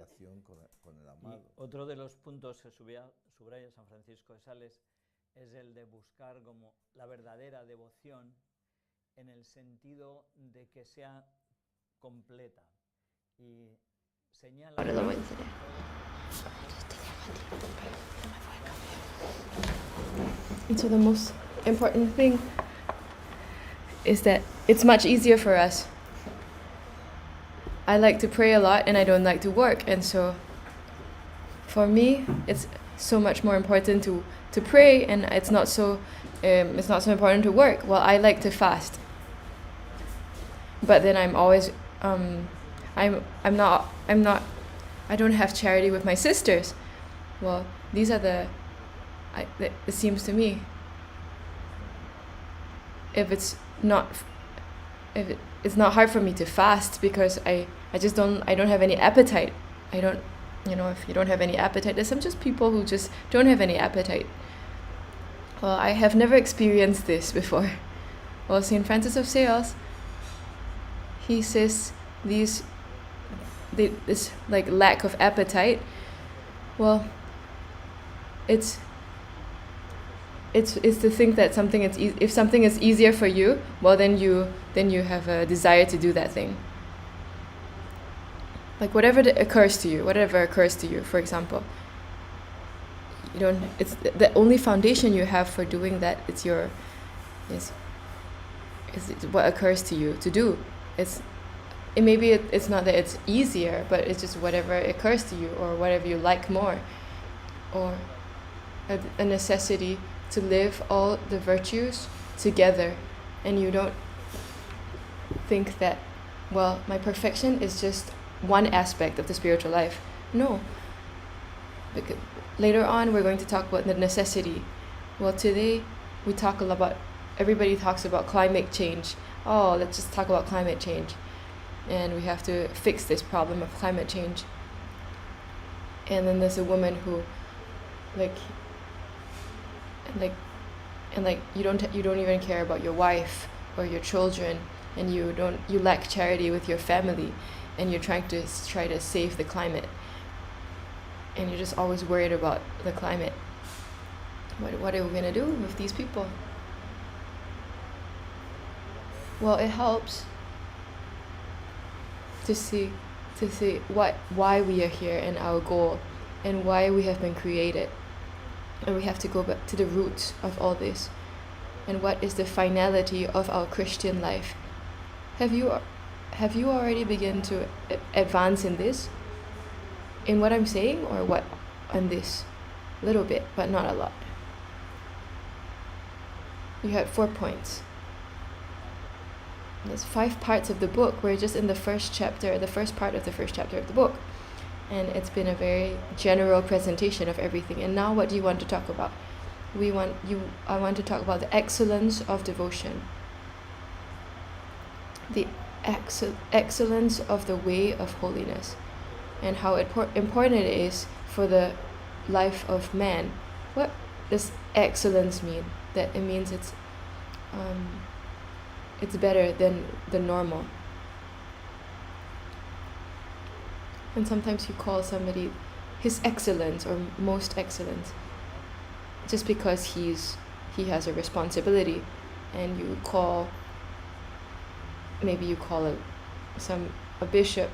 comunicación con el amado. Y otro de los puntos que subraya San Francisco de Sales es el de buscar como la verdadera devoción en el sentido de que sea completa. Y señala... Ahora lo voy a decir. And so the most important thing is that it's much easier for us. I like to pray a lot and I don't like to work, and so for me it's so much more important to pray, and it's not so important to work. Well, I like to fast, but then I'm always I don't have charity with my sisters. Well, these are it seems to me, it's not hard for me to fast because I don't have any appetite. I don't, if you don't have any appetite, there's some just people who just don't have any appetite. Well, I have never experienced this before. Well, St. Francis of Sales, he says this like lack of appetite, well, it's to think that if something is easier for you, well, then you have a desire to do that thing. Like whatever occurs to you, for example, it's the only foundation you have for doing that. Is what occurs to you to do. It's not that it's easier, but it's just whatever occurs to you, or whatever you like more, or a necessity to live all the virtues together, and you don't think that, well, my perfection is just one aspect of the spiritual life. No, because later on we're going to talk about the necessity. Well, today everybody talks about climate change. Oh, let's just talk about climate change, and we have to fix this problem of climate change. And then there's a woman who you don't even care about your wife or your children, and you lack charity with your family, and you're trying to save the climate, and you're just always worried about the climate. What are we gonna do with these people? Well, it helps to see why we are here and our goal, and why we have been created. And we have to go back to the roots of all this. And what is the finality of our Christian life? Have you already begun to advance in this? In what I'm saying, or what on this? A little bit, but not a lot. You had 4 points. There's 5 parts of the book. We're just in the first part of the first chapter of the book. And it's been a very general presentation of everything. And now what do you want to talk about? I want to talk about the excellence of devotion. The excellence of the way of holiness. And how important it is for the life of man. What does excellence mean? That it means it's better than the normal. And sometimes you call somebody His Excellence or Most Excellent, just because he has a responsibility, and maybe you call a bishop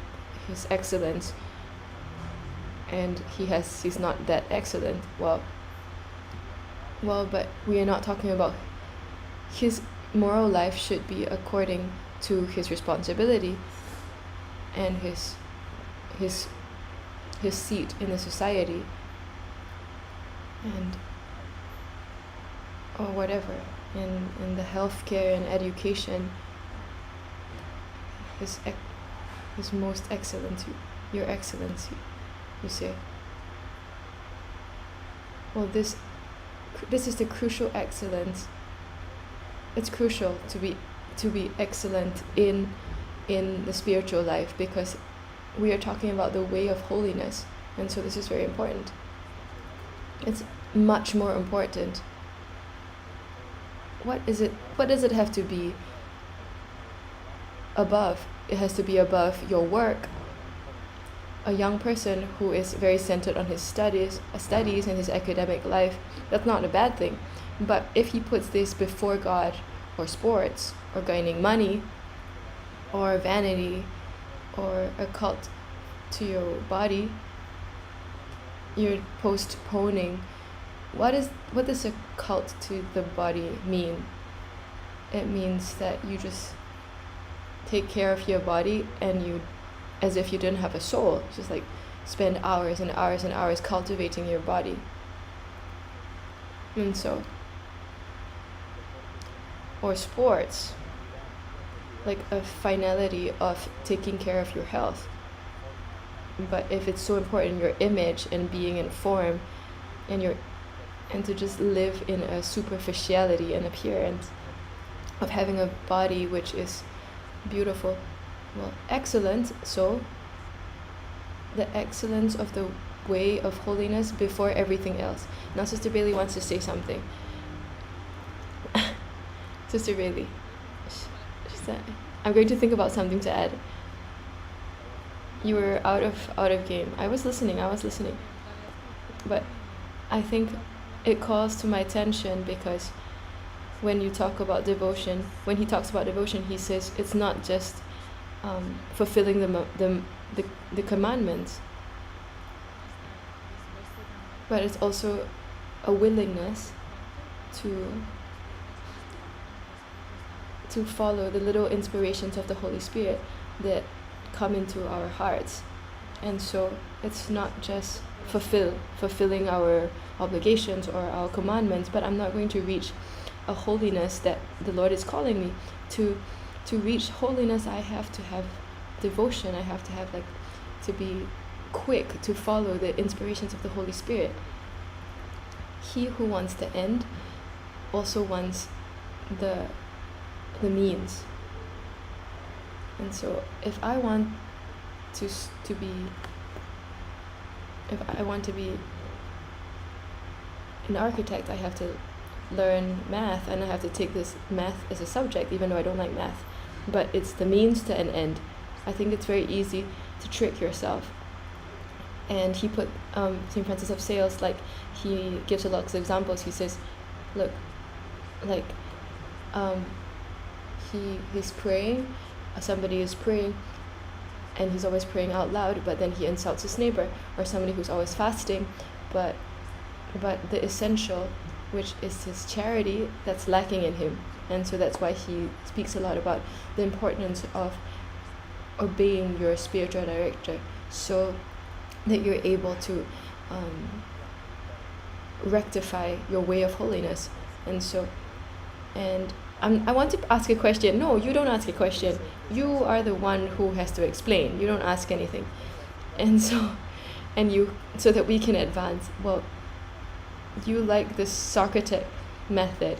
His Excellence, and he's not that excellent. Well, but we are not talking about his moral life. Should be according to his responsibility and his seat in the society, and or whatever, in the healthcare and education, his most excellency, your excellency, you say. Well, this is the crucial excellence. It's crucial to be excellent in the spiritual life, because we are talking about the way of holiness, and so this is very important. It's much more important. What does it have to be above? It has to be above your work. a young person who is very centered on his studies and his academic life, that's not a bad thing. But if he puts this before God or sports or gaining money or vanity or a cult to your body, you're postponing. What does a cult to the body mean? It means that you just take care of your body and you, as if you didn't have a soul, just like spend hours and hours and hours cultivating your body. And so, or sports, like a finality of taking care of your health. But if it's so important, your image and being in form and to just live in a superficiality and appearance of having a body which is beautiful, well, excellent. So the excellence of the way of holiness before everything else. Now Sister Bailey wants to say something. Sister Bailey, she said, I'm going to think about something to add. You were out of game. I was listening, but I think it calls to my attention because when he talks about devotion, he says it's not just fulfilling the commandments, but it's also a willingness to follow the little inspirations of the Holy Spirit that come into our hearts. And so it's not just fulfilling our obligations or our commandments, but I'm not going to reach a holiness that the Lord is calling me to reach holiness. I have to have devotion. I have to have to be quick to follow the inspirations of the Holy Spirit. He who wants the end also wants the means. And so if I want to be an architect, I have to learn math and I have to take this math as a subject, even though I don't like math. But it's the means to an end. I think it's very easy to trick yourself. And he put St. Francis of Sales, he gives a lot of examples. He says, look, he's praying, somebody is praying, and he's always praying out loud, but then he insults his neighbor, or somebody who's always fasting, but the essential, which is his charity, that's lacking in him. And so that's why he speaks a lot about the importance of obeying your spiritual director so that you're able to rectify your way of holiness. And I want to ask a question. No, you don't ask a question. You are the one who has to explain. You don't ask anything. So that we can advance. Well, you like the Socratic method.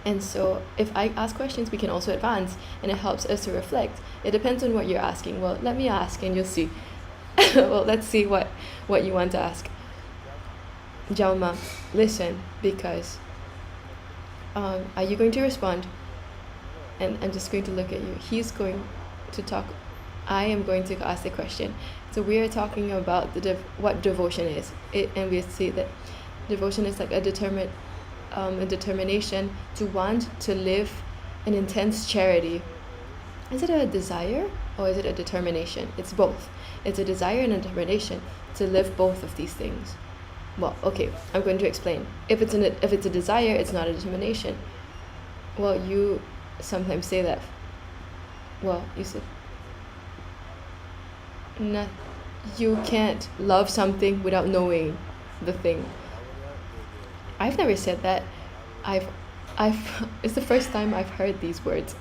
And so if I ask questions, we can also advance, and it helps us to reflect. It depends on what you're asking. Well, let me ask and you'll see. Well, let's see what you want to ask. Jalma, listen, because are you going to respond? And I'm just going to look at you. He's going to talk. I am going to ask the question. So we are talking about what devotion is. And we see that devotion is like a determination to want to live an intense charity. Is it a desire or is it a determination? It's both. It's a desire and a determination to live both of these things. Well, okay, I'm going to explain. If it's a desire, it's not a determination. Well, you sometimes say that. Well, you said, no, you can't love something without knowing the thing. I've never said that. It's the first time I've heard these words.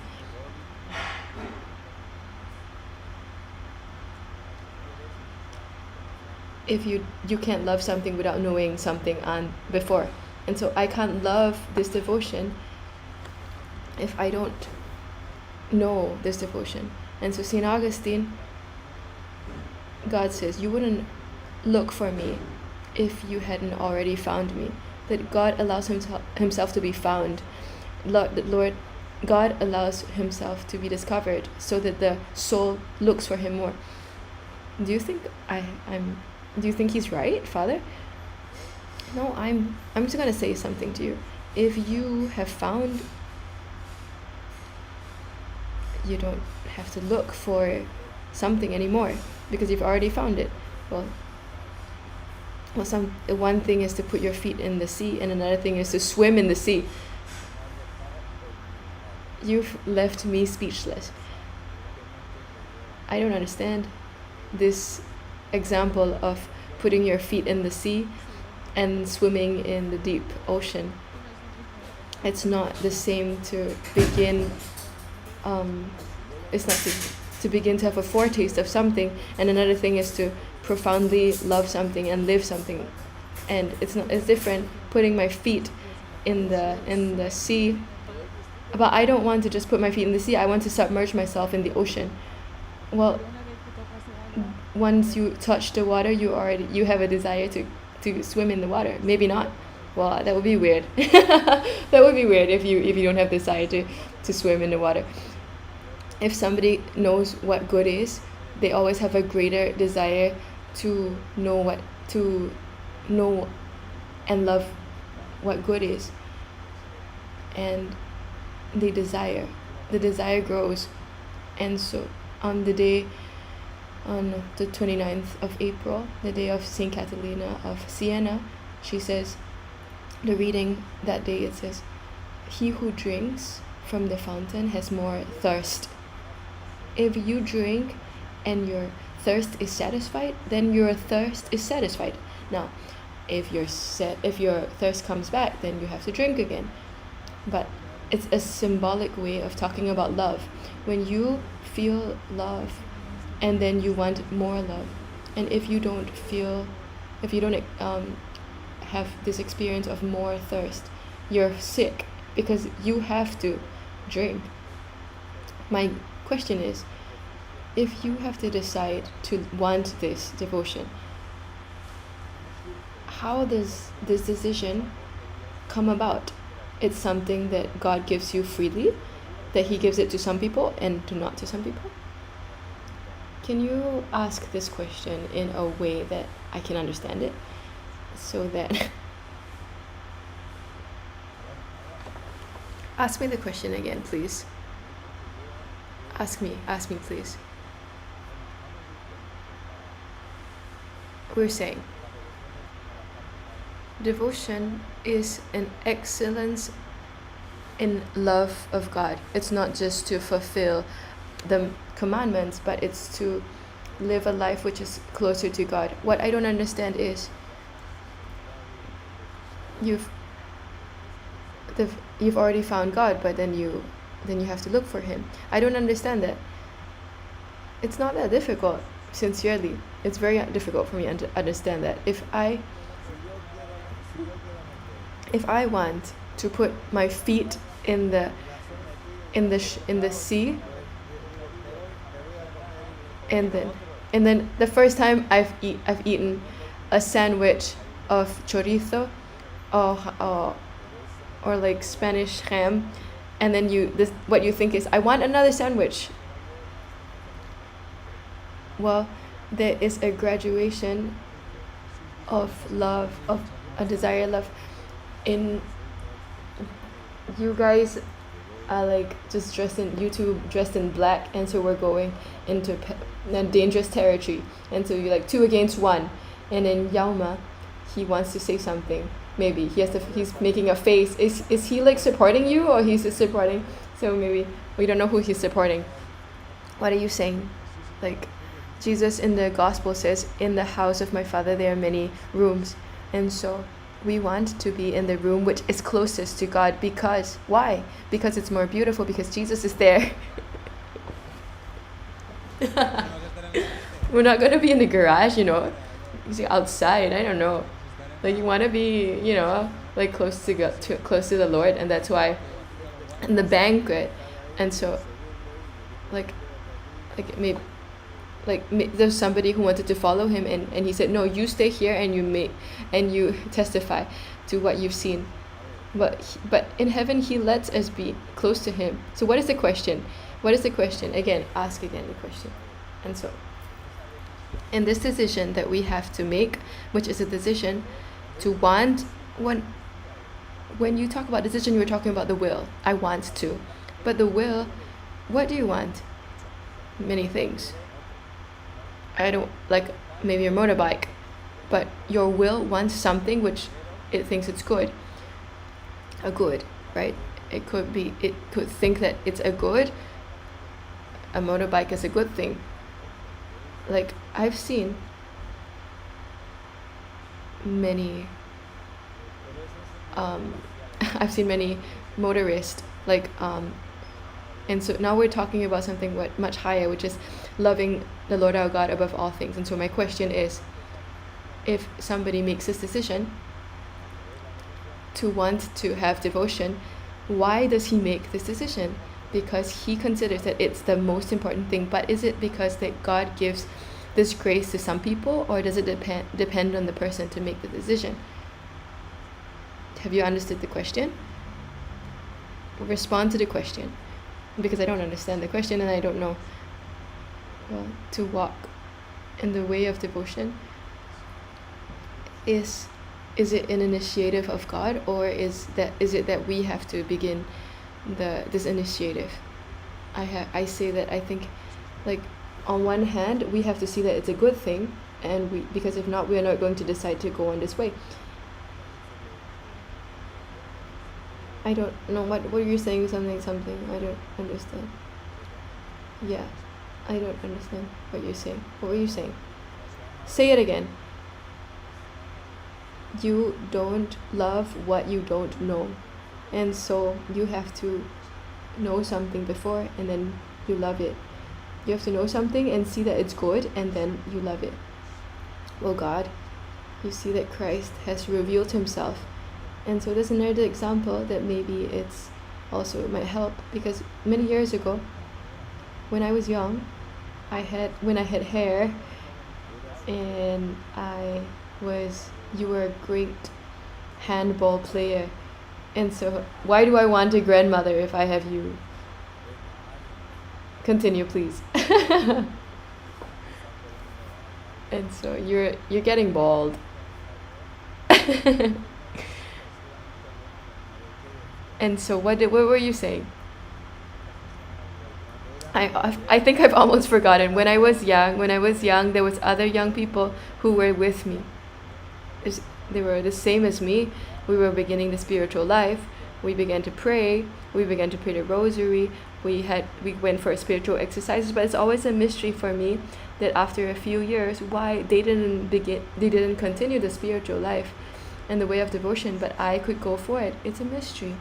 If you can't love something without knowing something before. And so I can't love this devotion if I don't know this devotion. And so St. Augustine, God says, you wouldn't look for me if you hadn't already found me. That God allows himself to be found. God allows himself to be discovered so that the soul looks for him more. do you think do you think he's right, Father? No, I'm just gonna say something to you. If you have found, you don't have to look for something anymore because you've already found it. Well, one thing is to put your feet in the sea, and another thing is to swim in the sea. You've left me speechless. I don't understand this example of putting your feet in the sea and swimming in the deep ocean. It's not the same to begin. It's not to begin to have a foretaste of something, and another thing is to profoundly love something and live something. And it's different putting my feet in the sea. But I don't want to just put my feet in the sea. I want to submerge myself in the ocean. Well, once you touch the water, you have a desire to swim in the water. Maybe not. Well, that would be weird. That would be weird if you don't have desire to swim in the water. If somebody knows what good is, they always have a greater desire to know and love what good is. And the desire grows. And so on the 29th of April, the day of Saint Catalina of Siena, she says, the reading that day, it says, "He who drinks from the fountain has more thirst." If you drink and your thirst is satisfied, then your thirst is satisfied. Now, if your thirst comes back, then you have to drink again. But it's a symbolic way of talking about love. When you feel love and then you want more love, and if you don't have this experience of more thirst, you're sick because you have to drink. My question is, if you have to decide to want this devotion, how does this decision come about? It's something that God gives you freely, that He gives it to some people and not to some people? Can you ask this question in a way that I can understand it? So that ask me the question again, please. Ask me, please. We're saying devotion is an excellence in love of God. It's not just to fulfill the commandments, but it's to live a life which is closer to God. What I don't understand is you've already found God, but then you have to look for Him. I don't understand that. It's not that difficult, sincerely. It's very difficult for me to understand that. If I want to put my feet in the sea, and then the first time I've eaten a sandwich of chorizo or like Spanish ham, and then what you think is, I want another sandwich. Well, there is a graduation of love, of a desire love. In you guys are like just dressed in black, and so we're going into dangerous territory, and so you're like 2 against 1, and then Yauma, he wants to say something. Maybe he's making a face. Is he like supporting you, or he's just supporting? So maybe we don't know who he's supporting. What are you saying? Like Jesus in the gospel says, "In the house of my Father there are many rooms," and so we want to be in the room which is closest to God. Because why? Because it's more beautiful, because Jesus is there. We're not going to be in the garage, outside. I don't know. Like, you want to be, like close to the Lord, and that's why in the banquet. And so maybe there's somebody who wanted to follow him, and he said, no, you stay here and you testify to what you've seen. But in heaven he lets us be close to him. So what is the question? Again, ask again the question. And so And this decision that we have to make, which is a decision to want, when you talk about decision, you're talking about the will. I want to. But the will, what do you want? Many things. I don't, like maybe a motorbike, but your will wants something which it thinks it's good. A good, right? It could think that it's a good. A motorbike is a good thing. Like I've seen many I've seen many motorists and so now we're talking about something much higher, which is loving the Lord our God above all things. And so my question is, if somebody makes this decision to want to have devotion, why does he make this decision? Because he considers that it's the most important thing. But is it because that God gives this grace to some people, or does it depend on the person to make the decision? Have you understood the question? Respond to the question, because I don't understand the question and I don't know. Well, to walk in the way of devotion, is it an initiative of God, or is it that we have to begin this initiative? I say that I think, like, on one hand we have to see that it's a good thing, and because if not, we are not going to decide to go on this way. I don't know what are you saying, something I don't understand. Yeah, I don't understand what you're saying. What were you saying? Say it again. You don't love what you don't know, and so you have to know something before, and then you love it. You have to know something and see that it's good, and then you love it. Well, God, you see that Christ has revealed himself, and so there's another example that maybe it's also might help, because many years ago, when I was young, when I had hair, and you were a great handball player, and so why do I want a grandmother if I have you? Continue, please. And so you're getting bald. And so what were you saying? I think I've almost forgotten. When I was young, there was other young people who were with me. They were the same as me. We were beginning the spiritual life. We began to pray. We began to pray the rosary. We went for spiritual exercises. But it's always a mystery for me that after a few years, why they didn't continue the spiritual life and the way of devotion, but I could go for it. It's a mystery.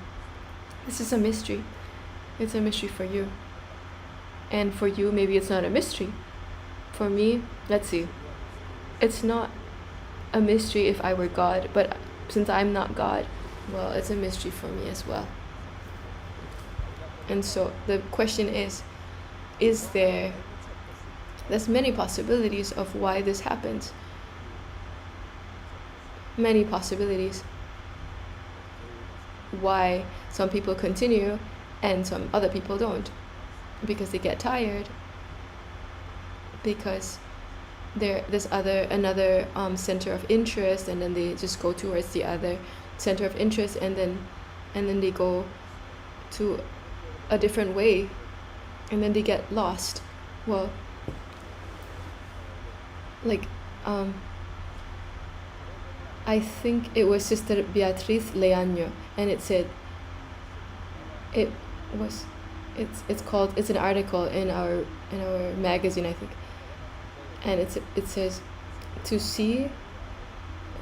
This is a mystery. It's a mystery for you. And for you, maybe it's not a mystery. For me, let's see. It's not a mystery if I were God, but since I'm not God, well, it's a mystery for me as well. And so the question is there's many possibilities of why this happens. Many possibilities. Why some people continue and some other people don't. Because they get tired. Because there's another center of interest, and then they just go towards the other center of interest, and then they go to a different way, and then they get lost. Well, like I think it was Sister Beatriz Leaño, and it said it's an article in our magazine, I think, and it says to see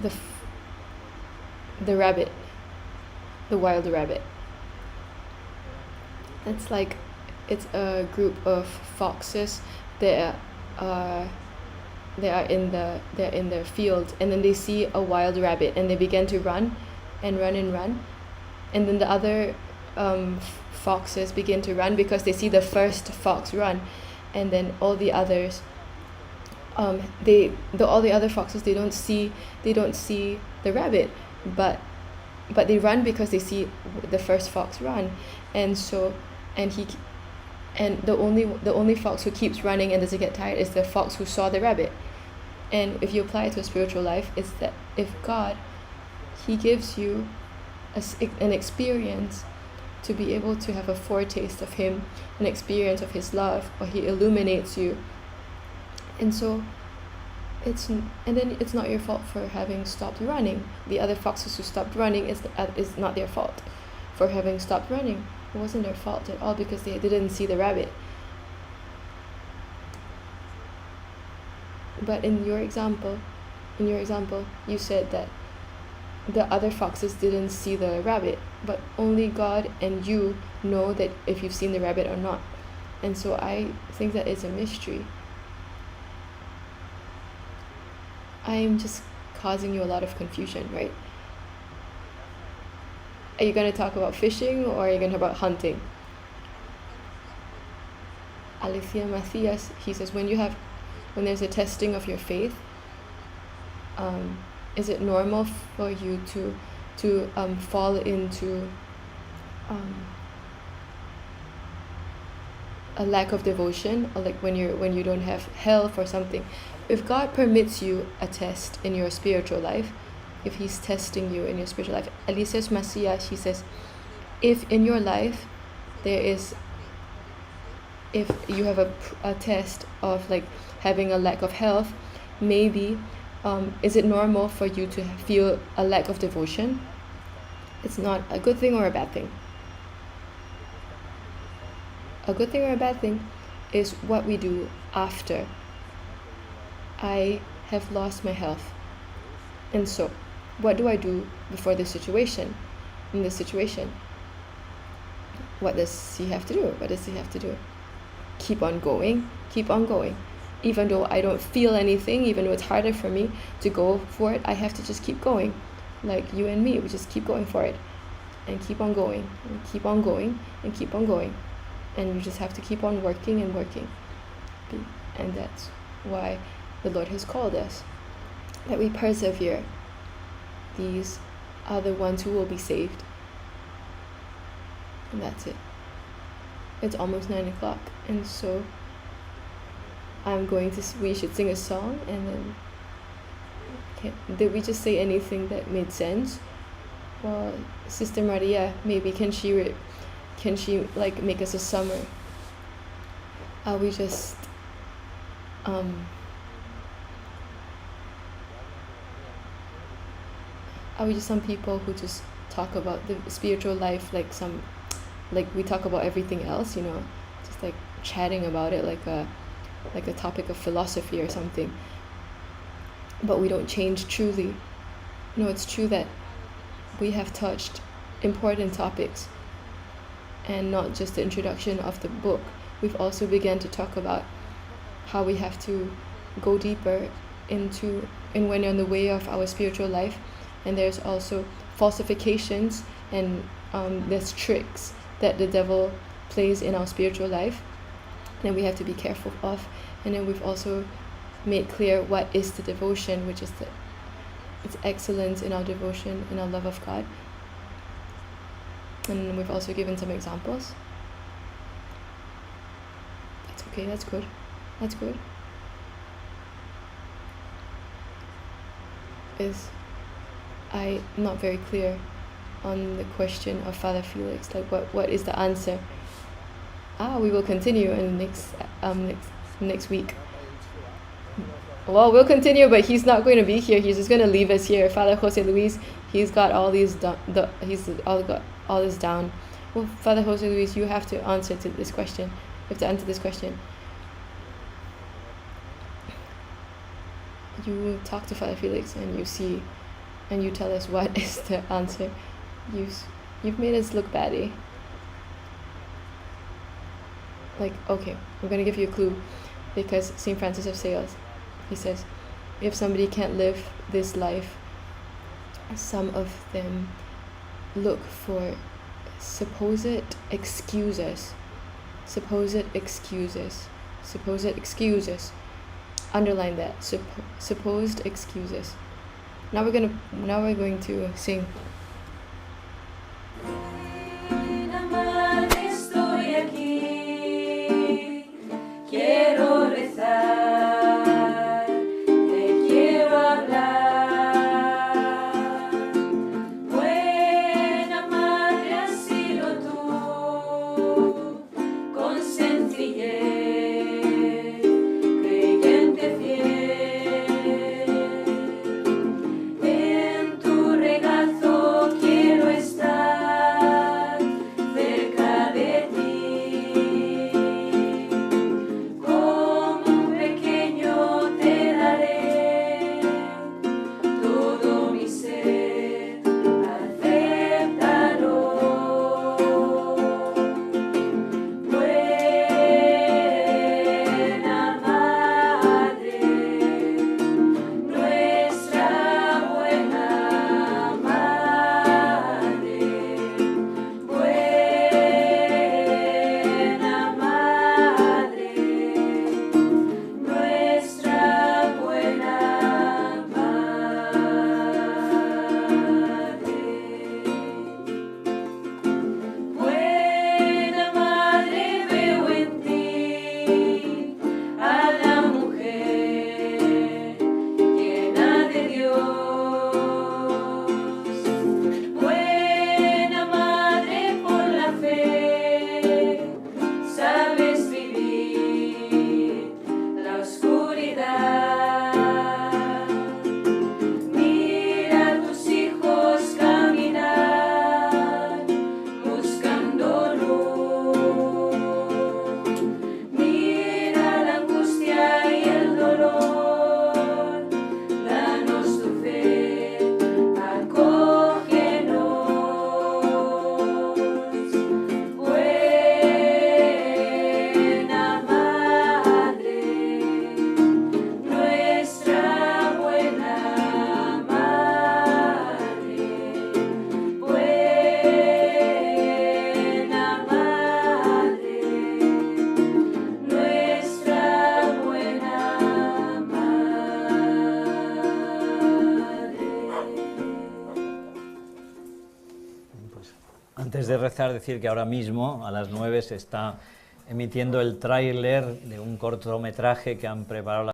the rabbit, the wild rabbit. It's like it's a group of foxes that are in the field, and then they see a wild rabbit, and they begin to run, and then the other foxes begin to run because they see the first fox run, and then all the others, all the other foxes, they don't see the rabbit, but they run because they see the first fox run, and the only fox who keeps running and doesn't get tired is the fox who saw the rabbit. And if you apply it to a spiritual life, it's that if God, He gives you an experience to be able to have a foretaste of Him, an experience of His love, or He illuminates you. And so then it's not your fault for having stopped running. The other foxes who stopped running is not their fault for having stopped running. It wasn't their fault at all because they didn't see the rabbit. But in your example, you said that the other foxes didn't see the rabbit, but only God and you know that if you've seen the rabbit or not. And so I think that it's a mystery. I'm just causing you a lot of confusion, right? Are you going to talk about fishing or are you going to talk about hunting? Alicia Macias, he says, when there's a testing of your faith, is it normal for you to fall into a lack of devotion, or like when you don't have health or something? If God permits you a test in your spiritual life, if He's testing you in your spiritual life, Alicia Macias, she says, if in your life if you have a test of like having a lack of health, maybe is it normal for you to feel a lack of devotion? It's not a good thing or a bad thing. A good thing or a bad thing is what we do after I have lost my health. And so, what do I do before this situation? In this situation, what does he have to do? What does he have to do? Keep on going. Even though I don't feel anything, even though it's harder for me to go for it, I have to just keep going. Like you and me, we just keep going for it. And keep on going, and keep on going, and keep on going. And you just have to keep on working and working. And that's why the Lord has called us, that we persevere. These are the ones who will be saved. And that's it. It's almost 9 o'clock, and so we should sing a song, and then did we just say anything that made sense? Well, Sister Maria, maybe can she like make us a summary? Are we just some people who just talk about the spiritual life like we talk about everything else, just like chatting about it like a topic of philosophy or something, but we don't change truly? No, it's true that we have touched important topics, and not just the introduction of the book. We've also begun to talk about how we have to go deeper when you're on the way of our spiritual life, and there's also falsifications and there's tricks that the devil plays in our spiritual life, and we have to be careful of. And then we've also made clear what is the devotion, which is it's excellence in our devotion, in our love of God. And we've also given some examples. That's okay, that's good. I'm not very clear on the question of Father Felix, like what is the answer? We will continue in the next week. Well, we'll continue, but he's not going to be here. He's just going to leave us here. Father Jose Luis, he's got all these got all this down. Well, Father Jose Luis, you have to answer to this question. You have to answer this question. You talk to Father Felix and you see, and you tell us what is the answer. You've made us look bad, eh? Like, okay, I'm going to give you a clue, because St. Francis of Sales, he says, if somebody can't live this life, some of them look for supposed excuses. Underline that. Supposed excuses. Now we're going to sing. Quiero rezar, te Antes de rezar, decir que ahora mismo, a las 9, se está emitiendo el tráiler de un cortometraje que han preparado la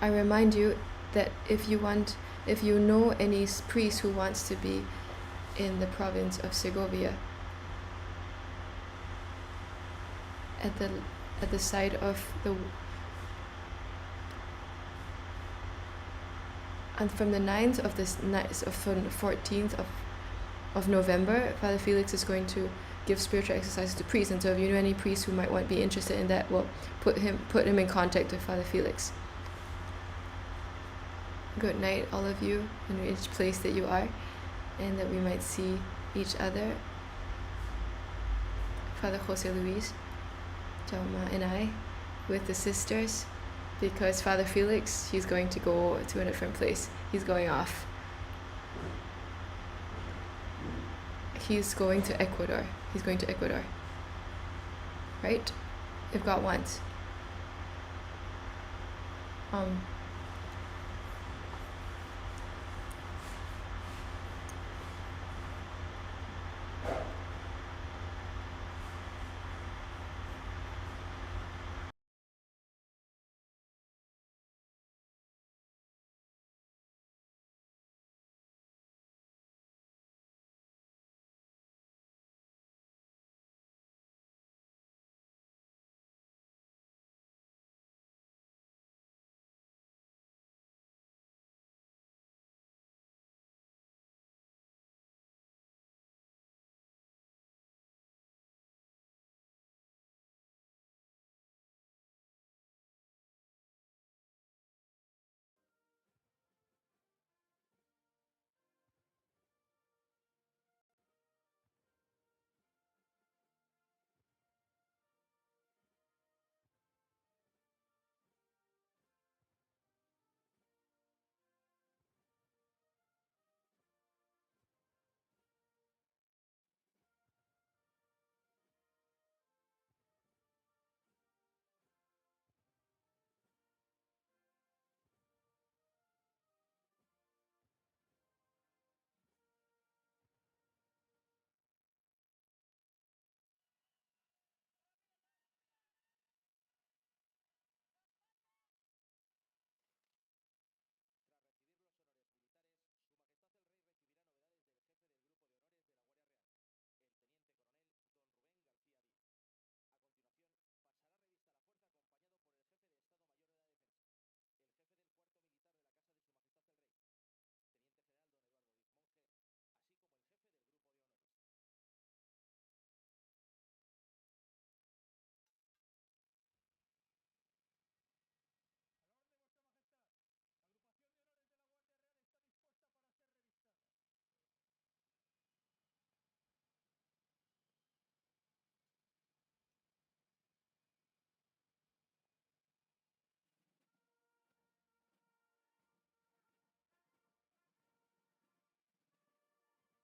I remind you that if you know any priest who wants to be in the province of Segovia, at the side of the, and from the 9th of this from the 14th of November, Father Felix is going to give spiritual exercises to priests. And so if you know any priests who might want to be interested in that, well, put him in contact with Father Felix. Good night, all of you, in each place that you are, and that we might see each other. Father Jose Luis, Jama, and I, with the sisters, because Father Felix, he's going to go to a different place. He's going off. He's going to Ecuador. He's going to Ecuador. Right? If God wants.